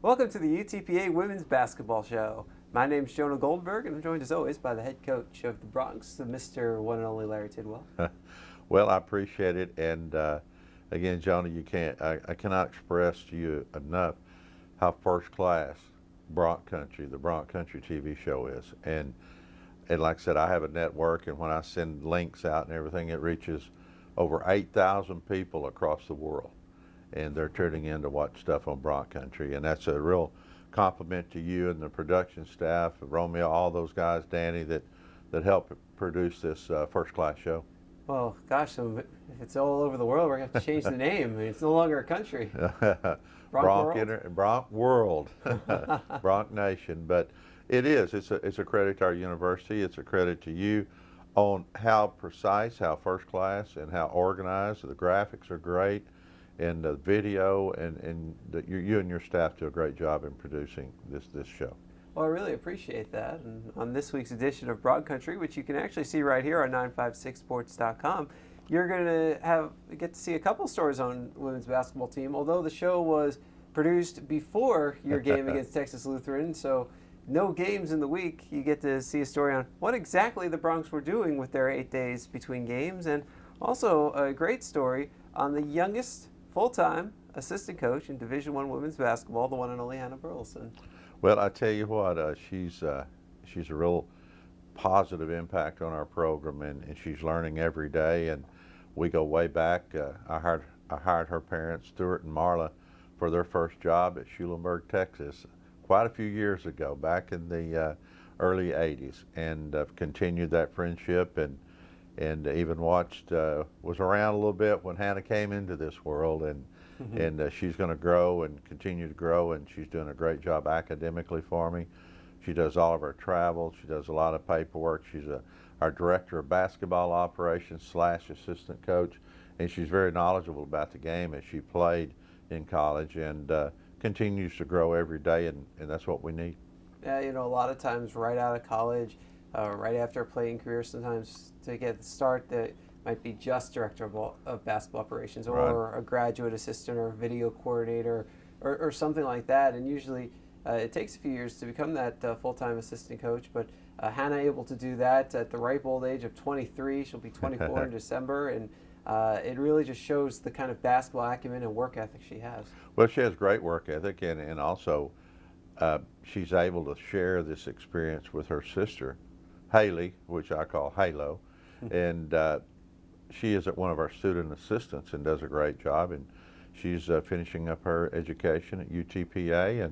Welcome to the UTPA Women's Basketball Show. My name's Jonah Goldberg, and I'm joined as always by the head coach of the Bronx, the Mr. One and Only Larry Tidwell. Well, I appreciate it, and again, Jonah, I cannot express to you enough how first class the Bronx Country TV show is, and like I said, I have a network, and when I send links out and everything, it reaches over 8,000 people across the world, and they're tuning in to watch stuff on Bronx Country, and that's a real compliment to you and the production staff, Romeo, all those guys, Danny, that helped produce this first class show. Well, gosh, so if it's all over the world, we're going to have to change the name. I mean, it's no longer a country. Bronx World, Bronx Nation. But it is. It's a credit to our university. It's a credit to you on how precise, how first class, and how organized. The graphics are great, and the video, and you and your staff do a great job in producing this show. Well, I really appreciate that. And on this week's edition of Broad Country, which you can actually see right here on 956sports.com, you're going to get to see a couple stories on the women's basketball team. Although the show was produced before your game against Texas Lutheran, so no games in the week, you get to see a story on what exactly the Bronx were doing with their 8 days between games, and also a great story on the youngest full-time assistant coach in Division I women's basketball, the one and only Hannah Burleson. Well, I tell you what, she's a real positive impact on our program, and she's learning every day. And we go way back. I hired her parents, Stuart and Marla, for their first job at Schulenburg, Texas, quite a few years ago, back in the early '80s, and continued that friendship, and even was around a little bit when Hannah came into this world, and she's going to grow and continue to grow, and she's doing a great job academically for me. She does all of our travel. She does a lot of paperwork. She's our director of basketball operations / assistant coach, and she's very knowledgeable about the game as she played in college, and continues to grow every day, and that's what we need. Yeah, a lot of times right out of college, right after a playing career, sometimes to get the start that might be just director of basketball operations, or right, a graduate assistant or a video coordinator or something like that. And usually it takes a few years to become that full-time assistant coach. But Hannah able to do that at the ripe old age of 23. She'll be 24 in December. And it really just shows the kind of basketball acumen and work ethic she has. Well, she has great work ethic, and also she's able to share this experience with her sister, Haley, which I call Halo. And she is one of our student assistants and does a great job, and she's finishing up her education at UTPA,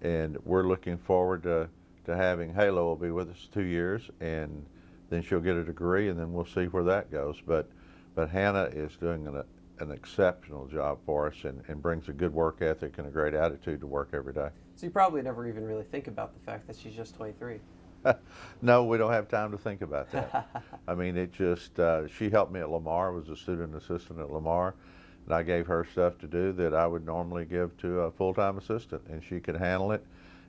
and we're looking forward to having Halo will be with us 2 years, and then she'll get a degree, and then we'll see where that goes. But Hannah is doing an exceptional job for us, and brings a good work ethic and a great attitude to work every day. So you probably never even really think about the fact that she's just 23. No, we don't have time to think about that. I mean, it just, she helped me at Lamar, was a student assistant at Lamar, and I gave her stuff to do that I would normally give to a full-time assistant, and she could handle it,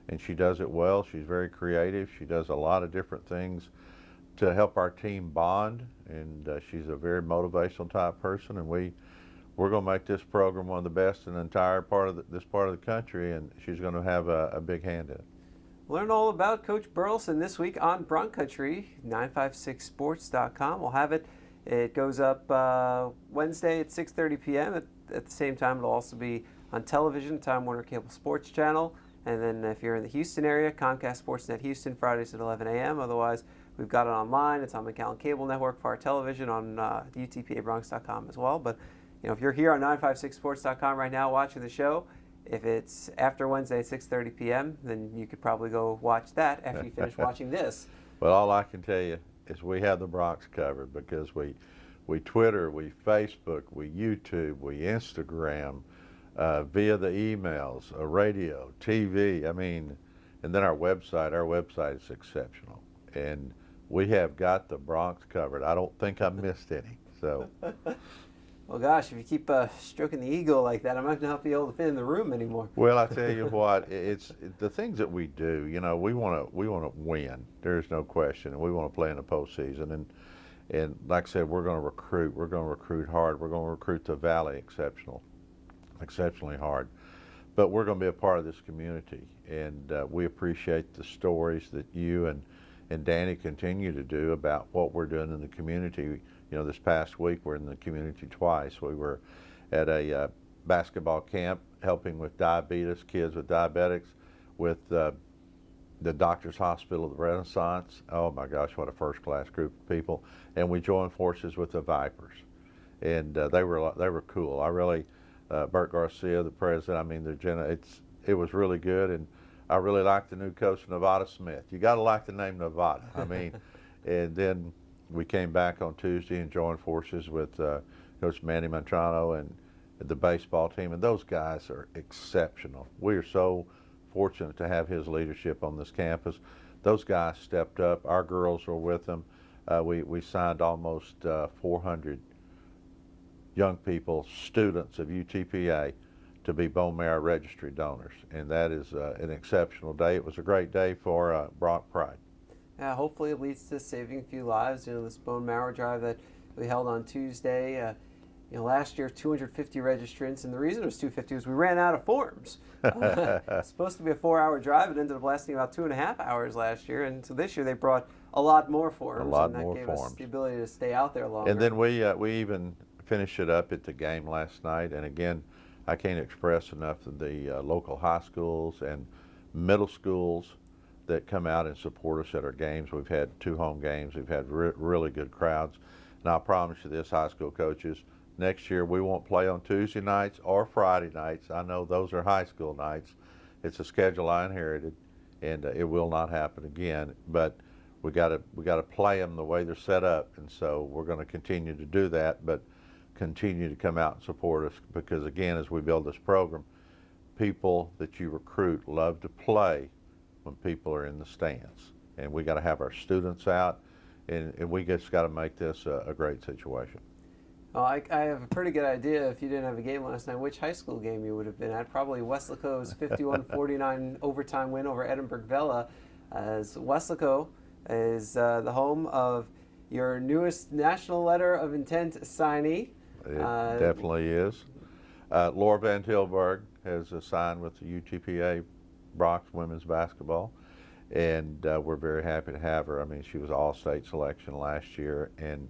and she does it well. She's very creative. She does a lot of different things to help our team bond, and she's a very motivational type person, and we're going to make this program one of the best in the entire this part of the country, and she's going to have a big hand in it. Learn all about Coach Burleson this week on Bronx Country, 956sports.com. We'll have it. It goes up Wednesday at 6:30 p.m. At the same time, it'll also be on television, Time Warner Cable Sports Channel. And then if you're in the Houston area, Comcast Sportsnet Houston, Fridays at 11 a.m. Otherwise, we've got it online. It's on McAllen Cable Network for our television on UTPABronx.com as well. But if you're here on 956sports.com right now watching the show, if it's after Wednesday at 6:30 p.m., then you could probably go watch that after you finish watching this. Well, all I can tell you is we have the Bronx covered, because we Twitter, we Facebook, we YouTube, we Instagram, via the emails, radio, TV. I mean, and then our website. Our website is exceptional, and we have got the Bronx covered. I don't think I missed any. So. Well, gosh, if you keep stroking the ego like that, I might not be able to fit in the room anymore. Well, I tell you what, it's the things that we do. We want to win. There's no question, and we want to play in the postseason. And like I said, we're going to recruit. We're going to recruit hard. We're going to recruit the Valley exceptionally hard. but we're going to be a part of this community, and we appreciate the stories that you and Danny continue to do about what we're doing in the community. You know, this past week we're in the community twice. We were at a basketball camp helping with diabetes, kids with diabetics, with the Doctors Hospital of the Renaissance. Oh my gosh, what a first-class group of people! And we joined forces with the Vipers, and they were cool. I really, Bert Garcia, the president. I mean, it was really good, and I really like the new coach, Nevada Smith. You got to like the name Nevada. I mean, and then we came back on Tuesday and joined forces with Coach Manny Mantrano and the baseball team, and those guys are exceptional. We are so fortunate to have his leadership on this campus. Those guys stepped up. Our girls were with them. We signed almost 400 young people, students of UTPA, to be bone marrow registry donors, and that is an exceptional day. It was a great day for Bronx Pride. Hopefully it leads to saving a few lives. You know, this bone marrow drive that we held on Tuesday. You know, last year 250 registrants, and the reason it was 250 was we ran out of forms. It's supposed to be a 4-hour drive. It ended up lasting about 2.5 hours last year, and so this year they brought a lot more forms, and that gave us the ability to stay out there longer. And then we even finished it up at the game last night, and again, I can't express enough the local high schools and middle schools that come out and support us at our games. We've had 2 home games. We've had really good crowds. And I promise you this, high school coaches, next year we won't play on Tuesday nights or Friday nights. I know those are high school nights. It's a schedule I inherited, and it will not happen again. But we got to play them the way they're set up, and so we're going to continue to do that. But continue to come out and support us, because again, as we build this program, people that you recruit love to play when people are in the stands, and we got to have our students out, and we just got to make this a great situation. Well, I have a pretty good idea, if you didn't have a game last night, which high school game you would have been at. Probably Weslaco's 51-49 overtime win over Edinburgh Vela, as Weslaco is the home of your newest National Letter of Intent signee. It definitely is. Laura Van Tilburg has signed with the UTPA Bronx women's basketball, and we're very happy to have her. I mean, she was all-state selection last year and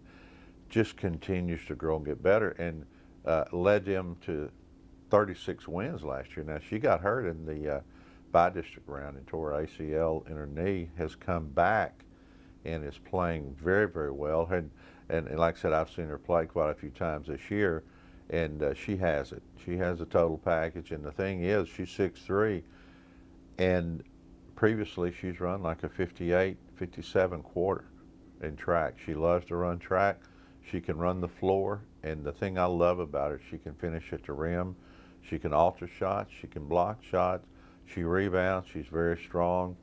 just continues to grow and get better, and led them to 36 wins last year. Now, she got hurt in the bi-district round and tore her ACL in her knee, has come back and is playing very, very well. And like I said, I've seen her play quite a few times this year, and she has it. She has a total package, and the thing is, she's 6'3", and previously she's run like a 58, 57 quarter in track. She loves to run track. She can run the floor, and the thing I love about her, she can finish at the rim. She can alter shots. She can block shots. She rebounds. She's very strong.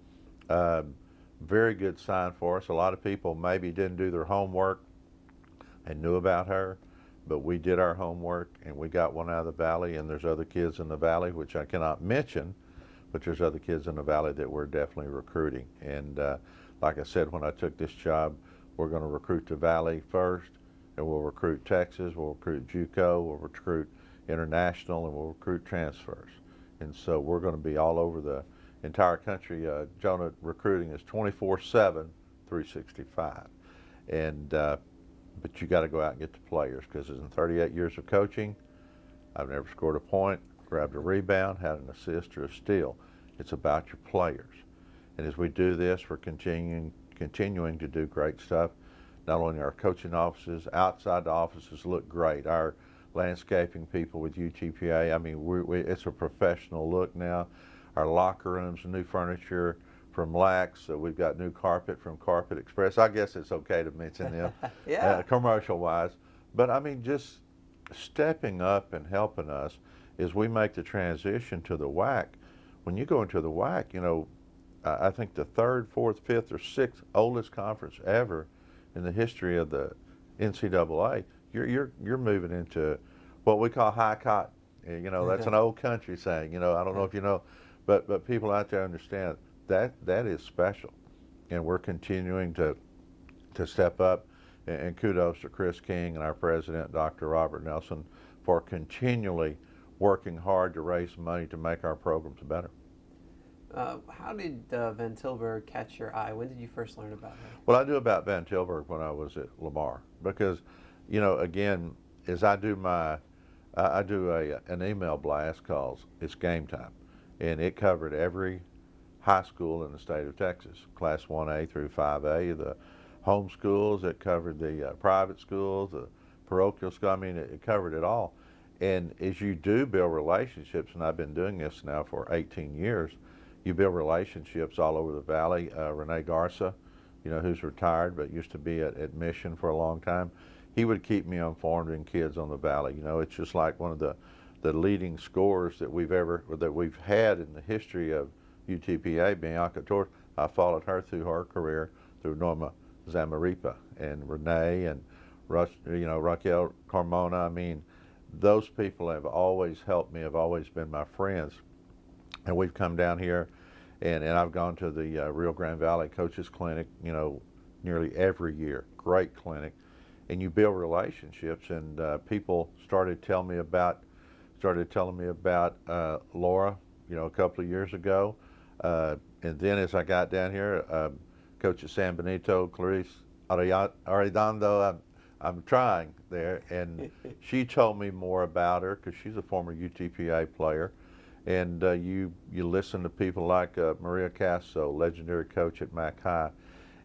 Very good sign for us. A lot of people maybe didn't do their homework and knew about her, but we did our homework, and we got one out of the Valley, and there's other kids in the Valley, which I cannot mention, but there's other kids in the Valley that we're definitely recruiting. And like I said, when I took this job, we're going to recruit the Valley first, and we'll recruit Texas, we'll recruit JUCO, we'll recruit international, and we'll recruit transfers. And so we're going to be all over the entire country. Jonah recruiting is 24/7, 365. And but you got to go out and get the players, because in 38 years of coaching, I've never scored a point, grabbed a rebound, had an assist or a steal. It's about your players. And as we do this, we're continuing to do great stuff. Not only our coaching offices, outside the offices look great. Our landscaping people with UTPA, I mean, it's a professional look now. Our locker rooms, new furniture from Lax. We've got new carpet from Carpet Express. I guess it's okay to mention them, yeah. Commercial-wise. But I mean, just stepping up and helping us as we make the transition to the WAC. When you go into the WAC, you know, I think the 3rd, 4th, 5th, or 6th oldest conference ever in the history of the NCAA. You're moving into what we call high cotton. You know, that's an old country saying. You know, I don't know if you know, but people out there understand that is special, and we're continuing to step up. And kudos to Chris King and our president, Dr. Robert Nelson, for continually working hard to raise money to make our programs better. How did Van Tilburg catch your eye? When did you first learn about her? Well, I knew about Van Tilburg when I was at Lamar because, again, as I do I do an email blast called It's Game Time, and it covered every high school in the state of Texas, Class 1A through 5A, the home schools. It covered the private schools, the parochial school. I mean, it covered it all. And as you do build relationships, and I've been doing this now for 18 years, you build relationships all over the valley. Renee Garza, who's retired but used to be at Mission for a long time, he would keep me informed in kids on the valley. It's just like one of the leading scorers that we've had in the history of UTPA, Bianca Torres. I followed her through her career through Norma Zamaripa and Renee and Raquel Carmona. I mean, those people have always helped me, have always been my friends. And we've come down here, and I've gone to the Rio Grande Valley Coaches Clinic, nearly every year. Great clinic. And you build relationships, and people started telling me about Laura, a couple of years ago. And then as I got down here, Coach at San Benito, Clarice Arredondo, I'm trying there, and she told me more about her because she's a former UTPA player. And you listen to people like Maria Casso, legendary coach at Mac High,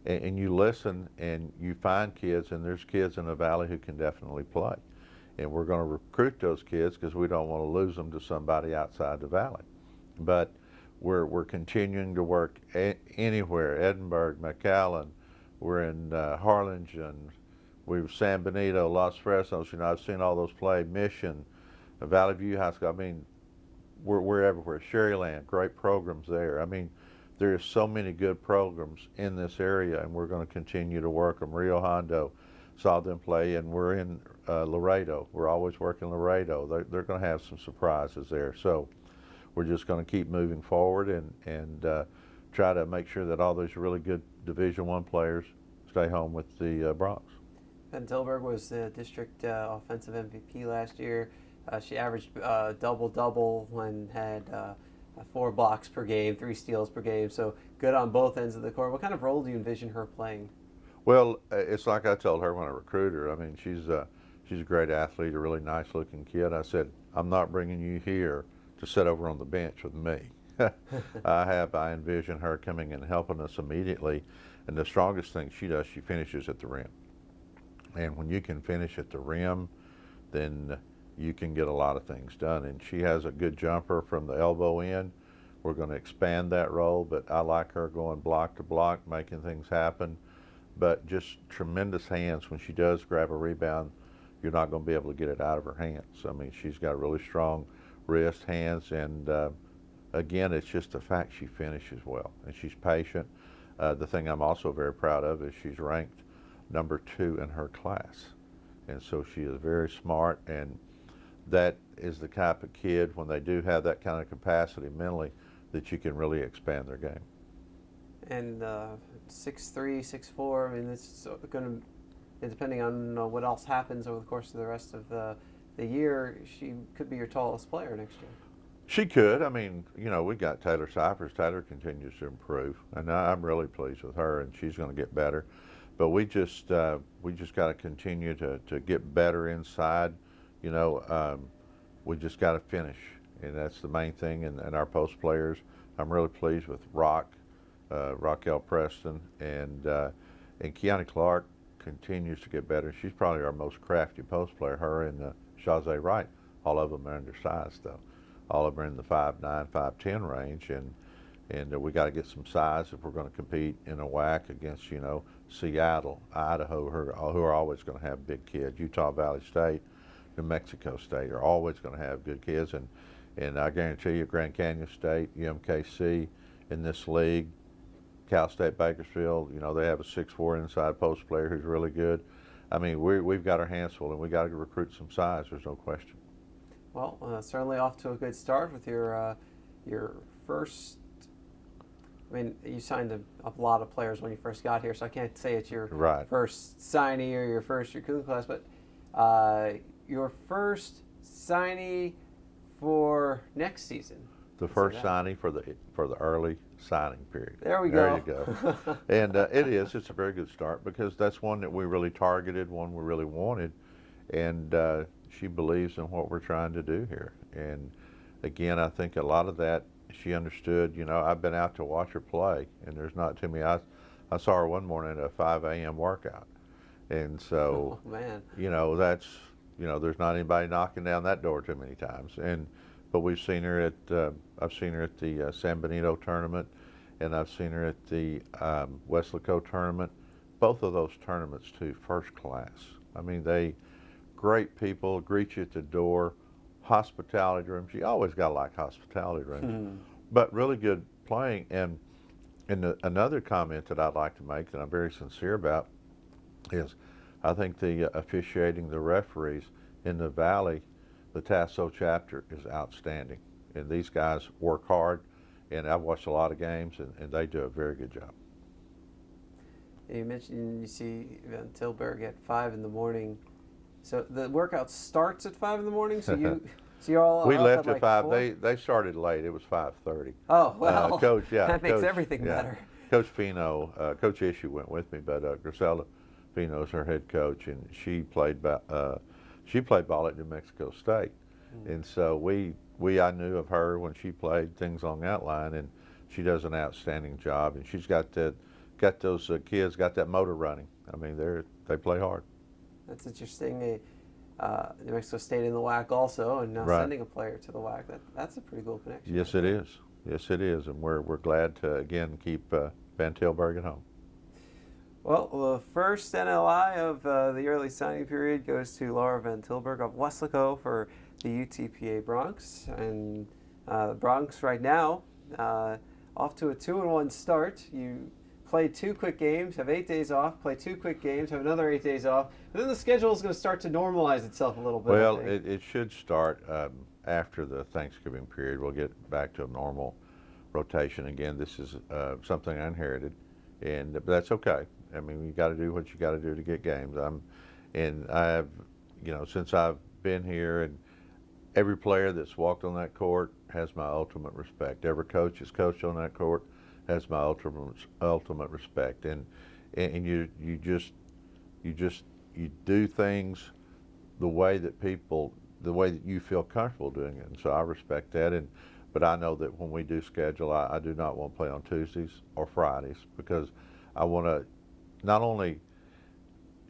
and you listen and you find kids, and there's kids in the valley who can definitely play. And we're going to recruit those kids because we don't want to lose them to somebody outside the valley. But we're continuing to work anywhere, Edinburgh, McAllen, we're in Harlingen, we're San Benito, Los Fresnos. I've seen all those play, Mission, Valley View High School. I mean, we're everywhere. Sherryland, great programs there. I mean, there's so many good programs in this area, and we're going to continue to work them. Rio Hondo, saw them play, and we're in Laredo. We're always working Laredo. They're going to have some surprises there. So we're just going to keep moving forward and try to make sure that all those really good Division I players stay home with the Bronx. Van Tilburg was the district offensive MVP last year. She averaged double-double and had 4 blocks per game, 3 steals per game, so good on both ends of the court. What kind of role do you envision her playing? Well, it's like I told her when I recruited her. I mean, she's a great athlete, a really nice-looking kid. I said, I'm not bringing you here to sit over on the bench with me. I envision her coming and helping us immediately, and the strongest thing she does, she finishes at the rim. And when you can finish at the rim, then you can get a lot of things done. And she has a good jumper from the elbow in. We're going to expand that role, but I like her going block to block, making things happen. But just tremendous hands. When she does grab a rebound, you're not going to be able to get it out of her hands. I mean, she's got really strong wrist, hands, and again, it's just the fact she finishes well, and she's patient. The thing I'm also very proud of is she's ranked number 2 in her class. And so she is very smart, and that is the type of kid, when they do have that kind of capacity mentally, that you can really expand their game. And 6'3", 6'4", I mean, it's going to, depending on what else happens over the course of the rest of the year, she could be your tallest player next year. She could. I mean, we got Taylor Cyphers. Taylor continues to improve, and I'm really pleased with her, and she's going to get better. But we just got to continue to get better inside. We just got to finish, and that's the main thing. And our post players, I'm really pleased with Raquel Preston, and Kiana Clark continues to get better. She's probably our most crafty post player. Her and Shazay Wright, all of them are undersized though. All of them are in the 5'9", 5'10" range, and we got to get some size if we're going to compete in a WAC against Seattle, Idaho, who are always going to have big kids. Utah Valley State, New Mexico State are always going to have good kids, and I guarantee you, Grand Canyon State, UMKC in this league, Cal State Bakersfield, they have a 6'4" inside post player who's really good. I mean, we've got our hands full, and we got to recruit some size. There's no question. Well, certainly off to a good start with your first. I mean, you signed a lot of players when you first got here, so I can't say it's your first signee or your first recruiting class, but your first signee for next season. The first signing for the early signing period. There we go. go. There you go. And it's a very good start because that's one that we really targeted, one we really wanted, and she believes in what we're trying to do here. And again, I think a lot of that she understood. You know, I've been out to watch her play, and there's not too many. I saw her one morning at a 5 a.m. workout, and so oh, man. you know there's not anybody knocking down that door too many times. But we've seen her at I've seen her at the San Benito tournament, and I've seen her at the Weslaco tournament. Both of those tournaments too, first class. I mean, great people, greet you at the door, hospitality rooms. You always got to like hospitality rooms, but really good playing. And another comment that I'd like to make that I'm very sincere about is I think the officiating, the referees in the Valley, the Tasso chapter is outstanding. And these guys work hard, and I've watched a lot of games, and they do a very good job. You mentioned you see Van Tilburg at 5 in the morning. So the workout starts at 5 in the morning. So you're all. We up left at at 5. 4? They started late. It was 5:30. Oh well. Coach, yeah, that makes Coach, everything yeah. better. Coach Fino, Coach Issue went with me, but Griselda Fino is her head coach, and she played ball at New Mexico State, and so I knew of her when she played things along that line, and she does an outstanding job, and she's got those kids got that motor running. I mean, they play hard. That's interesting. New Mexico State in the WAC also, and now sending a player to the WAC. That's a pretty cool connection. Yes, it is. Yes, it is, and we're glad to again keep Van Tilburg at home. Well, the first NLI of the early signing period goes to Laura Van Tilburg of Weslaco for the UTPA Bronx, and the Bronx right now off to a 2-1 start. You play 2 quick games, have 8 days off, play 2 quick games, have another 8 days off, and then the schedule is going to start to normalize itself a little bit. Well, it should start after the Thanksgiving period. We'll get back to a normal rotation again. This is something I inherited, but that's okay. I mean, you got to do what you got to do to get games. I have, since I've been here, and every player that's walked on that court has my ultimate respect. Every coach that's coached on that court has my ultimate respect. And you do things the way that you feel comfortable doing it. And so I respect that. But I know that when we do schedule, I do not want to play on Tuesdays or Fridays, because I want to not only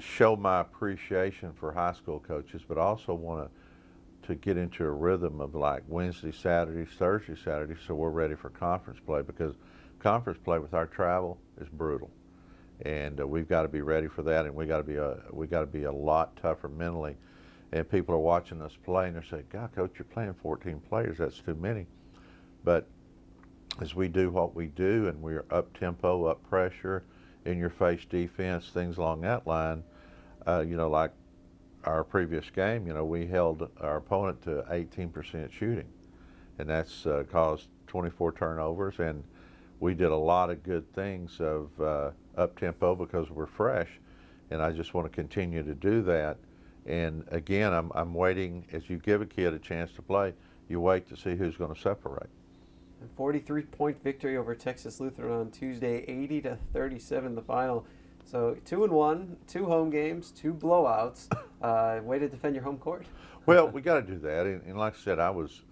show my appreciation for high school coaches, but also want to get into a rhythm of like Wednesday, Saturdays, Thursday, Saturdays, so we're ready for conference play, because conference play with our travel is brutal, and we've got to be ready for that, and we got to be a lot tougher mentally. And people are watching us play, and they're saying, "God, Coach, you're playing 14 players. That's too many." But as we do what we do, and we're up tempo, up pressure, in your face defense, things along that line, like our previous game, we held our opponent to 18% shooting, and that's caused 24 turnovers, and we did a lot of good things of up tempo because we're fresh, and I just want to continue to do that. And again, I'm waiting. As you give a kid a chance to play, you wait to see who's going to separate. A 43-point victory over Texas Lutheran on Tuesday, 80-37 the final. So 2-1, 2 home games, 2 blowouts. Way to defend your home court. Well, we got to do that, and like I said, I was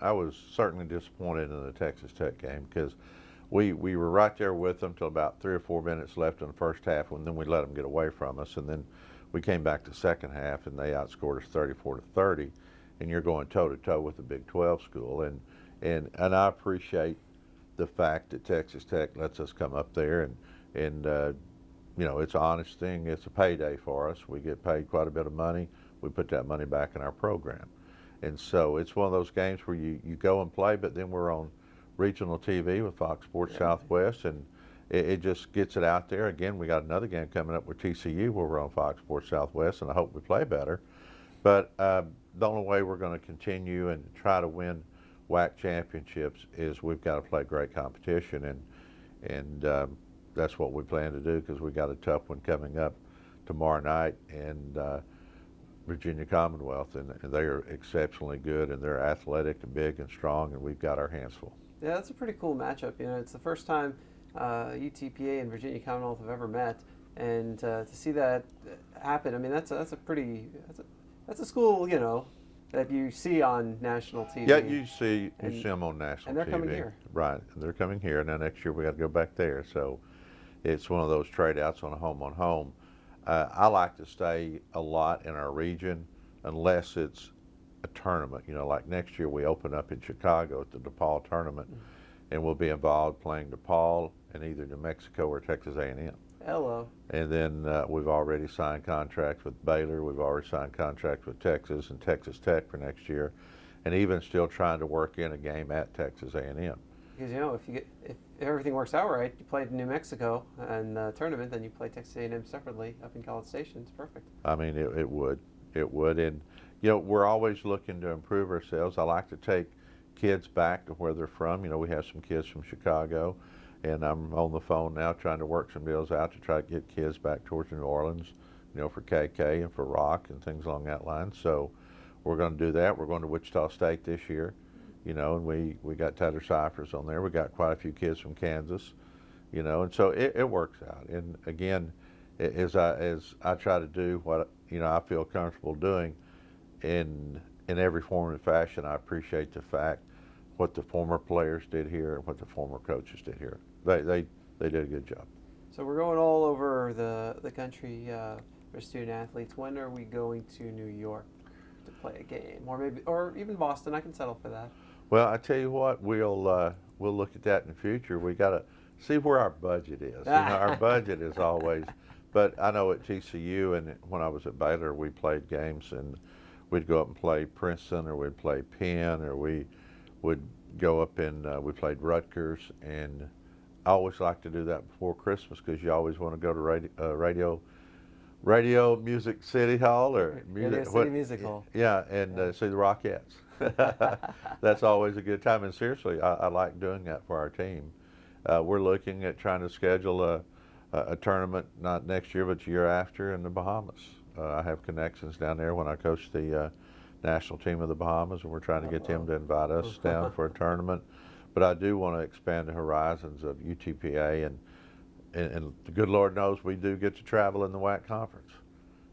certainly disappointed in the Texas Tech game, because we were right there with them till about 3 or 4 minutes left in the first half, and then we let them get away from us, and then we came back to second half, and they outscored us 34-30, and you're going toe-to-toe with the Big 12 school, and I appreciate the fact that Texas Tech lets us come up there, and it's an honest thing. It's a payday for us. We get paid quite a bit of money. We put that money back in our program, and so it's one of those games where you go and play, but then we're on regional TV with Fox Sports Southwest, and it just gets it out there. Again, we got another game coming up with TCU where we're on Fox Sports Southwest, and I hope we play better. But the only way we're going to continue and try to win WAC championships is we've got to play great competition, and that's what we plan to do, because we got a tough one coming up tomorrow night, and Virginia Commonwealth, and they are exceptionally good, and they're athletic and big and strong, and we've got our hands full. Yeah, that's a pretty cool matchup. You know, it's the first time UTPA and Virginia Commonwealth have ever met, and to see that happen, I mean, that's a pretty that's a school, you know, that you see on national TV. Yeah, you see them on national TV. And they're coming here. Right, and they're coming here. Now next year we got to go back there. So it's one of those trade outs on home. I like to stay a lot in our region unless it's a tournament. You know, like next year we open up in Chicago at the DePaul tournament, and we'll be involved playing DePaul and either New Mexico or Texas A&M. Hello. And then we've already signed contracts with Baylor. We've already signed contracts with Texas and Texas Tech for next year, and even still trying to work in a game at Texas A&M. Because, you know, if everything works out right, you play New Mexico and the tournament, then you play Texas A&M separately up in College Station. It's perfect. I mean, it would, and you know, we're always looking to improve ourselves. I like to take kids back to where they're from. You know, we have some kids from Chicago, and I'm on the phone now trying to work some deals out to try to get kids back towards New Orleans, you know, for KK and for Rock and things along that line. So we're going to do that. We're going to Wichita State this year. You know, and we got Tyler Cyphers on there. We got quite a few kids from Kansas, you know, and so it works out. And again, as I try to do what, you know, I feel comfortable doing in every form and fashion, I appreciate the fact what the former players did here and what the former coaches did here. They did a good job. So we're going all over the country for student athletes. When are we going to New York to play a game, or even Boston? I can settle for that. Well, I tell you what, we'll look at that in the future. We got to see where our budget is. You know, our budget is always, but I know at TCU and when I was at Baylor, we played games and we'd go up and play Princeton, or we'd play Penn, or we would go up and we played Rutgers. And I always like to do that before Christmas because you always want to go to Radio Music City Hall or Music Hall. Yeah, and see the Rockettes. That's always a good time, and seriously, I like doing that for our team. We're looking at trying to schedule a tournament, not next year, but the year after in the Bahamas. I have connections down there when I coach the national team of the Bahamas, and we're trying to get them to invite us down for a tournament. But I do want to expand the horizons of UTPA, and the good Lord knows we do get to travel in the WAC conference.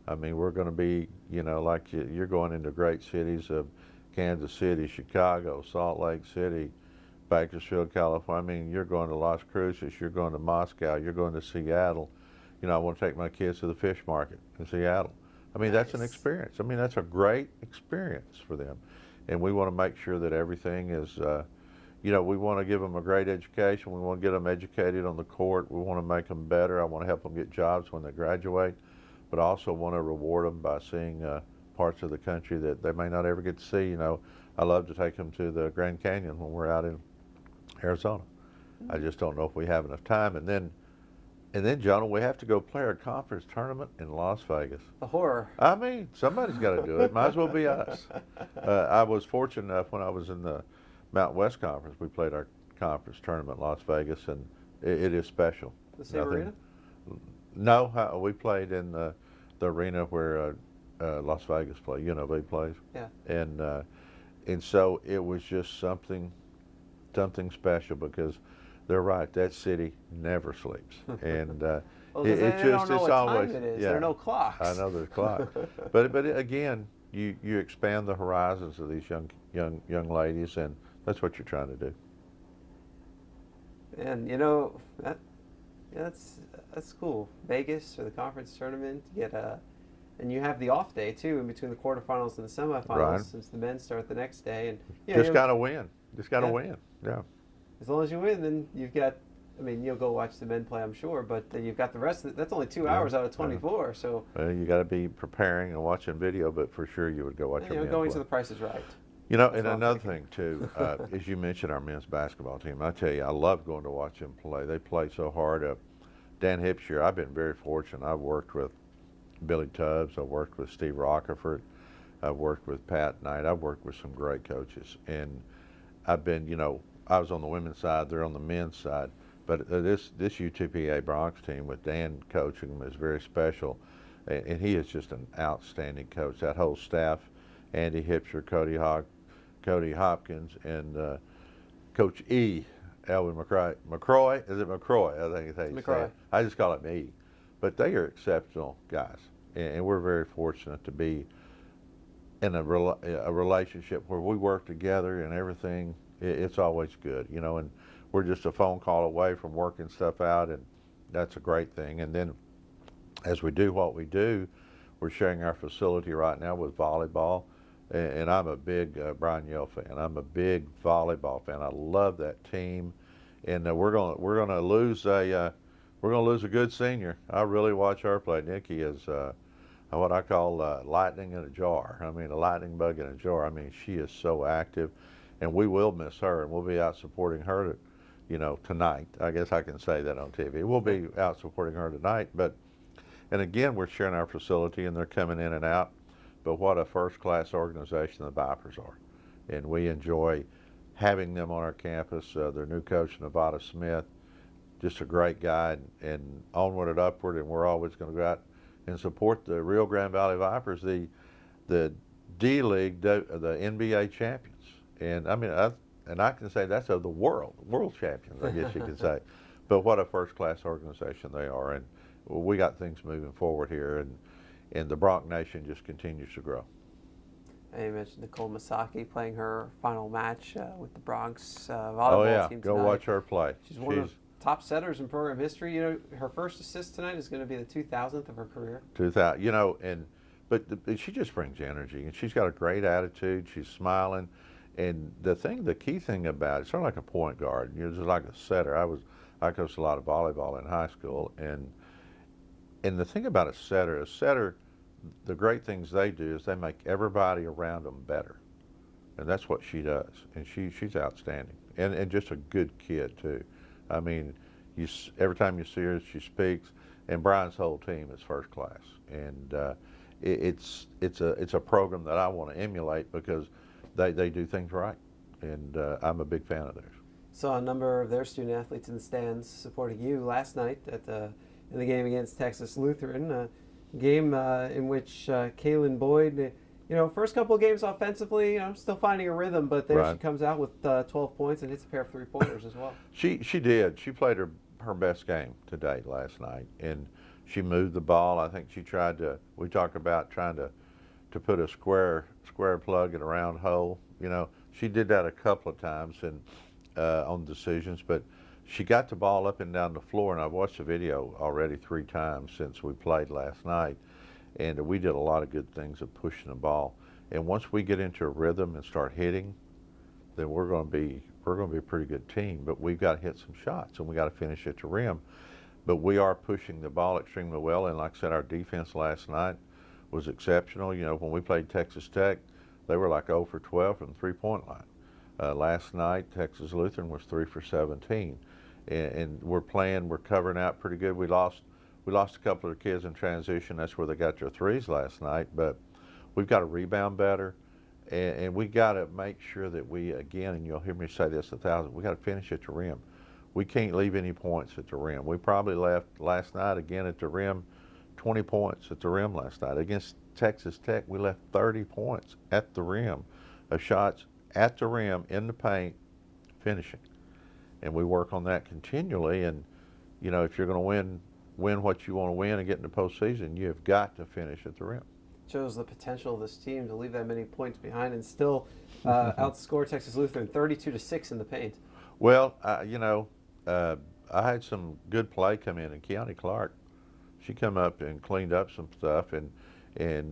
I mean, we're going to be, you know, like you're going into great cities of Kansas City, Chicago, Salt Lake City, Bakersfield, California. I mean, you're going to Las Cruces, you're going to Moscow, you're going to Seattle. You know, I want to take my kids to the fish market in Seattle. I mean, That's an experience. I mean, that's a great experience for them. And we want to make sure that everything is, you know, we want to give them a great education. We want to get them educated on the court. We want to make them better. I want to help them get jobs when they graduate, but I also want to reward them by seeing parts of the country that they may not ever get to see. You know, I love to take them to the Grand Canyon when we're out in Arizona. I just don't know if we have enough time. And then, Jonah, we have to go play our conference tournament in Las Vegas. The horror. I mean, somebody's got to do it. Might as well be us. I was fortunate enough when I was in the Mountain West Conference, we played our conference tournament in Las Vegas, and it is special. The same arena? No, we played in the arena where Las Vegas plays, UNLV plays. Yeah. And so it was just something special because they're right. That city never sleeps, and well, it's always time it is. There are no clocks. I know there's clocks, but again, you expand the horizons of these young ladies, and that's what you're trying to do. And you know that's cool. Vegas or the conference tournament, you get and you have the off day too in between the quarterfinals and the semifinals, right, since the men start the next day. And just gotta win. Just gotta win. Yeah. As long as you win, then you've got. I mean, you'll go watch the men play, I'm sure, but then you've got the rest of that's only 2 hours out of 24. So. Well, you got to be preparing and watching video, but for sure you would go watch. Going to the Price is Right. You know, and another thing too, as you mentioned, our men's basketball team. I tell you, I love going to watch them play. They play so hard. Dan Hipshire, I've been very fortunate. I've worked with Billy Tubbs. I've worked with Steve Rockerford. I've worked with Pat Knight. I've worked with some great coaches, and I've been, you know, I was on the women's side. They're on the men's side. But this UTPA Bronx team with Dan coaching them is very special. and he is just an outstanding coach. That whole staff, Andy Hipsher, Cody Hopkins, and Coach E. Elvin McCroy. Is it McCroy? I think it's how you say it. I just call him E. But they are exceptional guys, and we're very fortunate to be in a relationship where we work together and everything. It's always good, you know, and we're just a phone call away from working stuff out, and that's a great thing. And then as we do what we do, we're sharing our facility right now with volleyball, and I'm a big Brian Yale fan. I'm a big volleyball fan. I love that team, and we're gonna lose a good senior. I really watch her play. Nikki is what I call lightning in a jar. I mean, a lightning bug in a jar. I mean, she is so active, and we will miss her, and we'll be out supporting her, you know, tonight. I guess I can say that on TV. We'll be out supporting her tonight, and again, we're sharing our facility, and they're coming in and out. But what a first-class organization the Vipers are, and we enjoy having them on our campus. Their new coach, Nevada Smith, just a great guy, and onward and upward, and we're always going to go out and support the Rio Grande Valley Vipers, the D-League, the NBA champions. And I mean, I can say that's of the world champions, I guess you could say. But what a first-class organization they are, and we got things moving forward here, and the Bronc Nation just continues to grow. And you mentioned Nicole Masaki playing her final match with the Bronx volleyball team tonight. Go watch her play. She's one of the top setters in program history. You know, her first assist tonight is going to be the 2,000th of her career. 2,000, you know, but she just brings energy, and she's got a great attitude. She's smiling, and the key thing about it, sort of like a point guard. You know, just like a setter. I coached a lot of volleyball in high school, and the thing about a setter, the great things they do is they make everybody around them better, and that's what she does. And she's outstanding, and just a good kid too. I mean, every time you see her, she speaks, and Brian's whole team is first class, and it's a program that I want to emulate because they do things right, and I'm a big fan of theirs. Saw a number of their student athletes in the stands supporting you last night in the game against Texas Lutheran, a game in which Kaylin Boyd, you know, first couple of games offensively, you know, still finding a rhythm, but there she comes out with 12 points and hits a pair of three-pointers as well. She did. She played her best game to date last night, and she moved the ball. I think we talked about trying to put a square plug in a round hole. You know, she did that a couple of times and on decisions, but she got the ball up and down the floor, and I've watched the video already 3 times since we played last night, and we did a lot of good things of pushing the ball. And once we get into a rhythm and start hitting, then we're going to be a pretty good team. But we've got to hit some shots, and we got to finish at the rim. But we are pushing the ball extremely well, and like I said, our defense last night was exceptional. You know, when we played Texas Tech, they were like 0 for 12 from the three-point line. Last night, Texas Lutheran was 3 for 17. And we're covering out pretty good. We lost a couple of kids in transition. That's where they got their threes last night. But we've got to rebound better, and we got to make sure that we, again, and you'll hear me say this 1,000, we got to finish at the rim. We can't leave any points at the rim. We probably left last night again at the rim, 20 points at the rim last night. Against Texas Tech, we left 30 points at the rim of shots at the rim, in the paint, finishing. And we work on that continually. And, you know, if you're going to win what you want to win and get in the postseason, you've got to finish at the rim. Shows the potential of this team to leave that many points behind and still outscore Texas Lutheran 32-6 in the paint. Well, you know, I had some good play come in, and Keontae Clark, she come up and cleaned up some stuff, and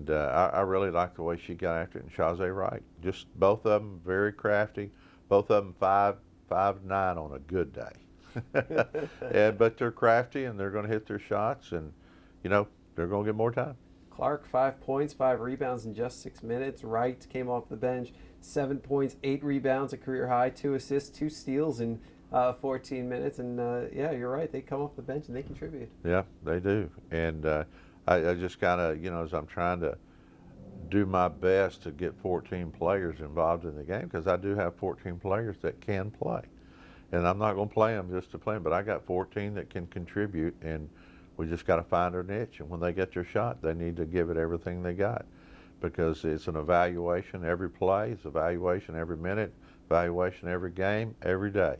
I really liked the way she got after it. And Shazay Wright, just both of them very crafty, both of them 5'9" on a good day. But they're crafty, and they're going to hit their shots, and, you know, they're going to get more time. Clark, 5 points, 5 rebounds in just 6 minutes. Wright came off the bench, 7 points, 8 rebounds, a career high, 2 assists, 2 steals in 14 minutes. And, yeah, you're right. They come off the bench and they contribute. Yeah, they do. And I just kind of, you know, as I'm trying to do my best to get 14 players involved in the game, because I do have 14 players that can play. And I'm not going to play them just to play them, but I got 14 that can contribute, and We just got to find our niche, and when they get their shot, they need to give it everything they got, because it's an evaluation every play, it's evaluation every minute, evaluation every game, every day.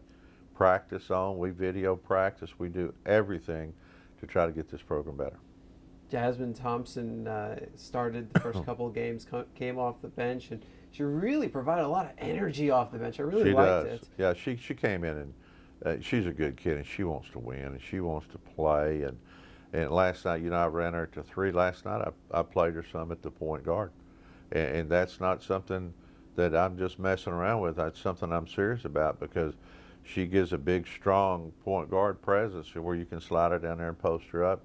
Practice on, we video practice, we do everything to try to get this program better. Jasmine Thompson started the first couple of games, came off the bench, and she really provided a lot of energy off the bench. I really liked it. Yeah, she came in, and she's a good kid, and she wants to win, and she wants to play. And last night, I ran her to 3 last night. I played her some at the point guard, and that's not something that I'm just messing around with. That's something I'm serious about, because she gives a big, strong point guard presence where you can slide her down there and post her up.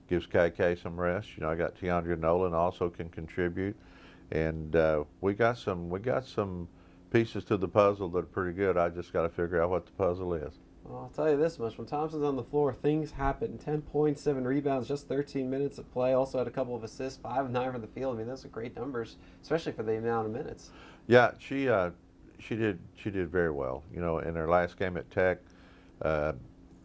Gives KK some rest. I got Tiandra Nolan also can contribute, and we got some pieces to the puzzle that are pretty good. I just got to figure out what the puzzle is. Well, I'll tell you this much: when Thompson's on the floor, things happen. 10 points, 7 rebounds, just 13 minutes of play. Also had a couple of assists, 5 of 9 from the field. I mean, those are great numbers, especially for the amount of minutes. Yeah, she did very well. In her last game at Tech,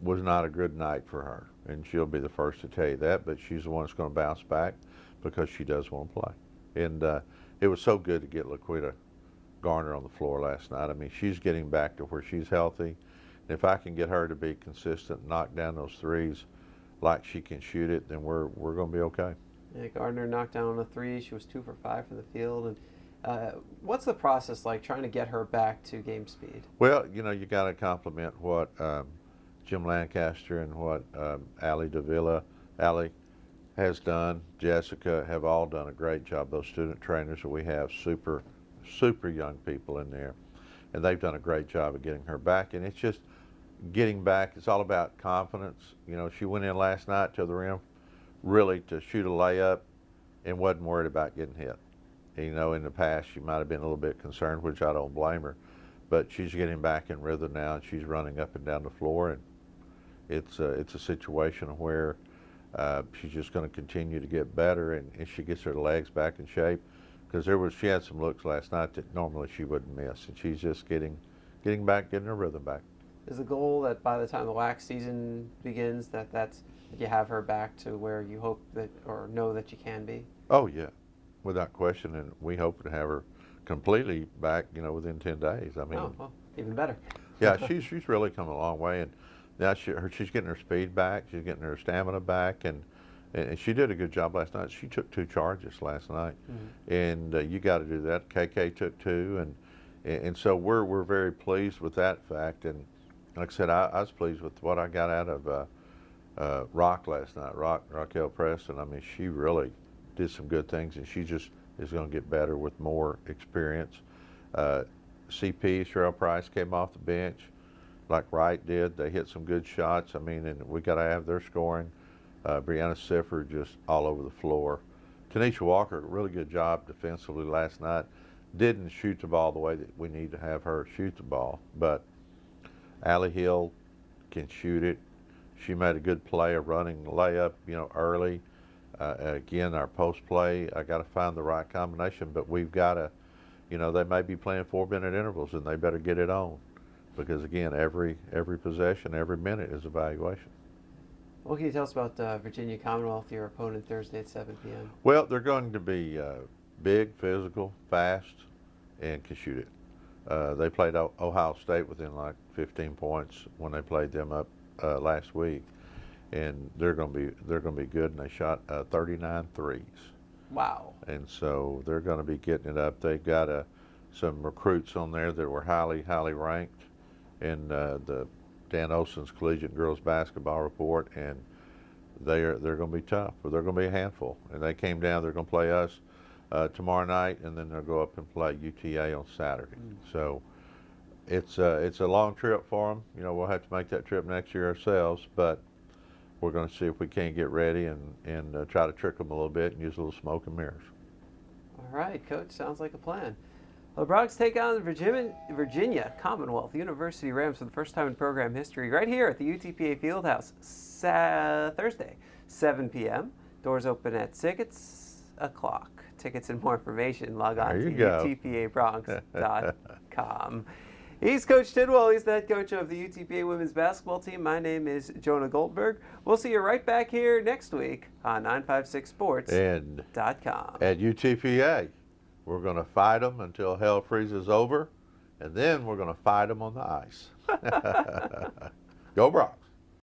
was not a good night for her, and she'll be the first to tell you that, but she's the one that's going to bounce back, because she does want to play. And it was so good to get Laquita Garner on the floor last night. I mean, she's getting back to where she's healthy. And if I can get her to be consistent, knock down those threes like she can shoot it, then we're going to be okay. Yeah, Gardner knocked down a 3. She was 2 for 5 from the field. And what's the process like trying to get her back to game speed? Well, you got to compliment what Jim Lancaster and what Allie has done. Jessica have all done a great job. Those student trainers that we have, super young people in there, and they've done a great job of getting her back. And it's just getting back. It's all about confidence. She went in last night to the rim really to shoot a layup and wasn't worried about getting hit. In the past she might have been a little bit concerned, which I don't blame her, but she's getting back in rhythm now, and she's running up and down the floor, and it's a situation where she's just going to continue to get better, and she gets her legs back in shape, because she had some looks last night that normally she wouldn't miss, and she's just getting her rhythm back. Is the goal that by the time the WAC season begins, that you have her back to where you hope that, or know that you can be? Oh yeah, without question, and we hope to have her completely back, within 10 days. I mean, well, even better. Yeah, she's really come a long way, and now she's getting her speed back, she's getting her stamina back, and she did a good job last night. She took 2 charges last night, and you got to do that. KK took 2, and so we're very pleased with that fact. And like I said, I was pleased with what I got out of Rock last night. Raquel Preston. I mean, she really did some good things, and she just is going to get better with more experience. CP, Sherelle Price, came off the bench like Wright did. They hit some good shots. I mean, and we got to have their scoring. Brianna Siffer just all over the floor. Tanisha Walker, really good job defensively last night. Didn't shoot the ball the way that we need to have her shoot the ball, but Allie Hill can shoot it. She made a good play, a running layup, early. Again, our post play, I got to find the right combination, but we've got to, they may be playing 4-minute intervals, and they better get it on, because again, every possession, every minute is evaluation. What can you tell us about Virginia Commonwealth, your opponent, Thursday at 7 p.m.? Well, they're going to be big, physical, fast, and can shoot it. They played Ohio State within like 15 points when they played them up last week, and they're going to be good. And they shot 39 threes. Wow! And so they're going to be getting it up. They've got some recruits on there that were highly ranked in the Dan Olson's Collegiate Girls Basketball Report, and they're going to be tough, but they're going to be a handful. And they came down. They're going to play us tomorrow night, and then they'll go up and play UTA on Saturday. So it's a long trip for them. We'll have to make that trip next year ourselves, but we're going to see if we can't get ready and try to trick them a little bit and use a little smoke and mirrors. All right, Coach. Sounds like a plan. The Broncs take on the Virginia Commonwealth University Rams for the first time in program history right here at the UTPA Fieldhouse, Thursday, 7 p.m. Doors open at 6 o'clock. Tickets and more information, log on to UTPABronx.com. He's Coach Tidwell. He's the head coach of the UTPA women's basketball team. My name is Jonah Goldberg. We'll see you right back here next week on 956sports.com. And at UTPA, we're going to fight them until hell freezes over, and then we're going to fight them on the ice. Go Brock.